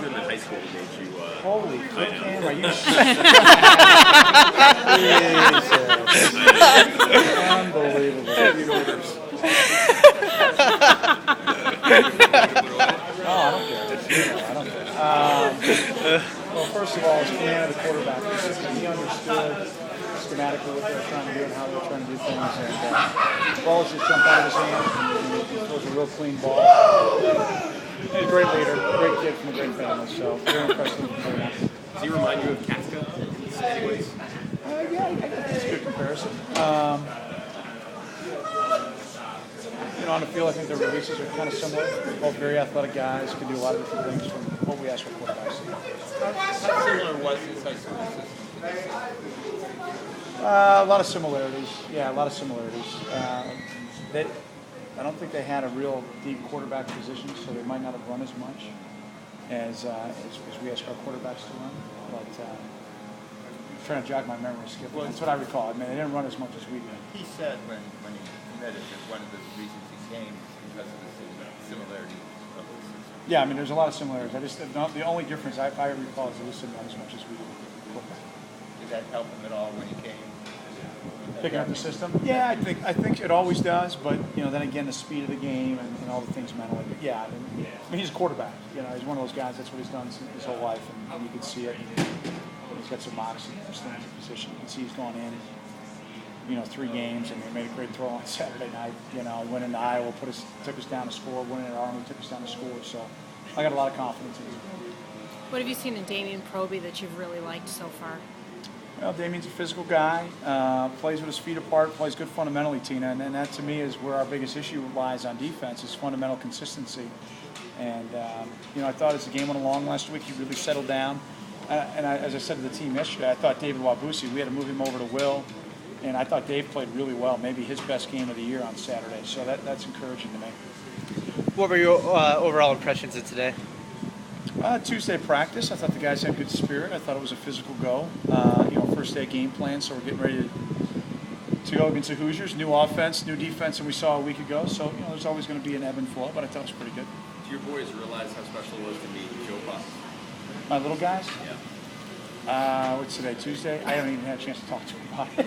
him in high school that made you? Holy flip camera! You unbelievable. Oh, I don't care. I don't care. Well, first of all, as command of the quarterback, he understood schematically what they were trying to do and how they were trying to do things. And the balls just jumped out of his hand. And it was a real clean ball. He's a great leader, great kid from a great family. So very impressed with him. Does he remind you of Casca in any ways? Yeah, I think that's a good comparison. On the field, I think their releases are kind of similar. They're both very athletic guys, can do a lot of different things from what we ask for quarterbacks. How similar was his high school system? A lot of similarities. Yeah, a lot of similarities. I don't think they had a real deep quarterback position, so they might not have run as much as we ask our quarterbacks to run. But I'm trying to jog my memory, Skip. That's what I recall. I mean, they didn't run as much as we did. He said when he committed that one of the reasons he came because of the similarity of the system. Yeah, I mean, there's a lot of similarities. The only difference I recall is they just didn't run as much as we did. Did that help him at all when he came? Picking up the system? Yeah, I think it always does, but then again, the speed of the game and all the things mentally. But yeah, I mean, he's a quarterback. He's one of those guys. That's what he's done his whole life, and you can see it. He's got some moxie, stands in position. You can see he's gone in. 3 games, and he made a great throw on Saturday night. Went into Iowa, took us down to score. Went into Army, took us down to score. So I got a lot of confidence in him. What have you seen in Damian Proby that you've really liked so far? Well, Damian's a physical guy, plays with his feet apart, plays good fundamentally, Tina, and that to me is where our biggest issue lies on defense is fundamental consistency. And, I thought as the game went along last week, he really settled down. As I said to the team yesterday, I thought David Wabusi, we had to move him over to Will, and I thought Dave played really well, maybe his best game of the year on Saturday. So that's encouraging to me. What were your overall impressions of today? Tuesday practice, I thought the guys had good spirit. I thought it was a physical go. First day game plan, so we're getting ready to go against the Hoosiers. New offense, new defense than we saw a week ago. So, there's always going to be an ebb and flow, but I thought it was pretty good. Do your boys realize how special it was to meet Joe Buck? My little guys? Yeah. What's today, Tuesday? I haven't even had a chance to talk to them about it.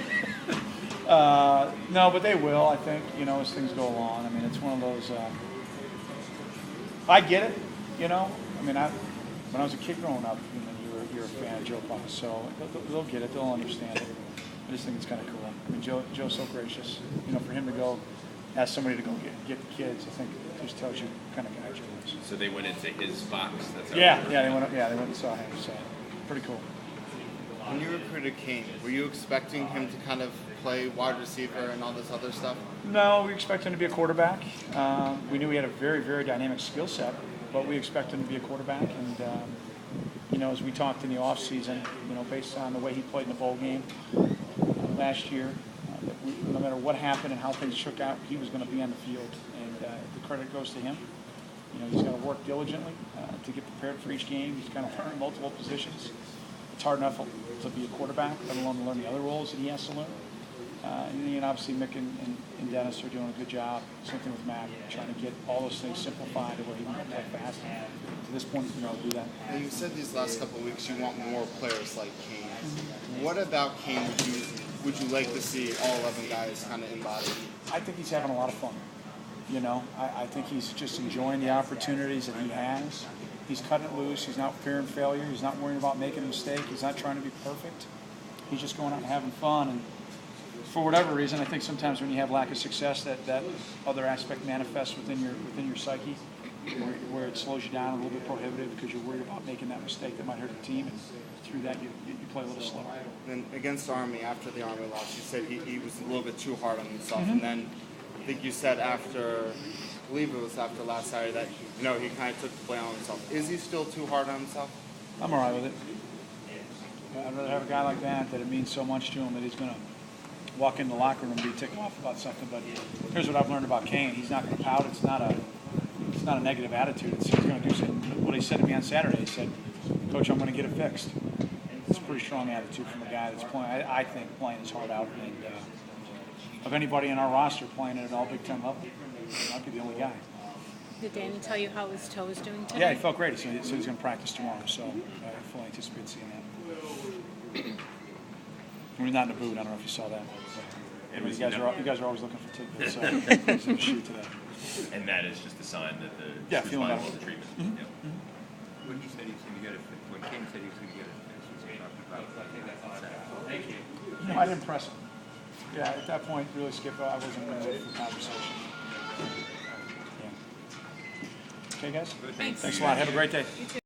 No, but they will, I think, as things go along. I mean, it's one of those, I get it, I mean, when I was a kid growing up, you're a fan of Joe Buck, so they'll get it, they'll understand it. I just think it's kind of cool. I mean, Joe's so gracious. For him to go ask somebody to go get the kids, I think it just tells you what kind of guy Joe is. So they went into his box. That's how they went and saw him. So pretty cool. When you recruited Kane, were you expecting him to kind of play wide receiver and all this other stuff? No, we expect him to be a quarterback. We knew he had a very, very dynamic skill set, but we expect him to be a quarterback. And, as we talked in the offseason, based on the way he played in the bowl game last year, no matter what happened and how things shook out, he was going to be on the field. And the credit goes to him. He's got to work diligently to get prepared for each game. He's got to learn multiple positions. It's hard enough to be a quarterback, let alone to learn the other roles that he has to learn. And obviously Mick and Dennis are doing a good job. Same thing with Matt, trying to get all those things simplified to where he can play fast. And to this point, he's been able to do that. And you said these last couple of weeks you want more players like Kane. What about Kane would you like to see all 11 guys kind of embody? I think he's having a lot of fun. I think he's just enjoying the opportunities that he has. He's cutting it loose. He's not fearing failure. He's not worrying about making a mistake. He's not trying to be perfect. He's just going out and having fun. And for whatever reason, I think sometimes when you have lack of success, that other aspect manifests within your psyche, where it slows you down a little bit prohibitive because you're worried about making that mistake that might hurt the team. And through that, you play a little slower. And against Army, after the Army loss, you said he was a little bit too hard on himself. Mm-hmm. And then I think you said I believe it was after last Saturday that he kind of took the blame on himself. Is he still too hard on himself? I'm all right with it. I'd rather have a guy like that it means so much to him that he's going to walk in the locker room and be ticked off about something. But here's what I've learned about Kane: he's not going to pout. It's not a negative attitude. He's going to do something. What he said to me on Saturday, he said, "Coach, I'm going to get it fixed." It's a pretty strong attitude from a guy that's playing. I think playing his heart out, and of anybody in our roster playing at an all Big Ten level, he might be the only guy. Did Danny tell you how his toe is doing today? Yeah, he felt great. He said he's going to practice tomorrow, so I fully anticipate seeing that. We're not in the boot. I don't know if you saw that. You guys are always looking for tidbits. So it's in the shoot today. And that is just a sign that the Feeling response better. to the treatment. Yep. When he said he was going to get it fixed, when King said he was going to get it fixed, was he talking about Saturday? You know, I didn't press him. Yeah, at that point, really, Skip, I wasn't ready for the conversation. Yeah. Okay, guys? Thanks. Thanks a lot. Have a great day.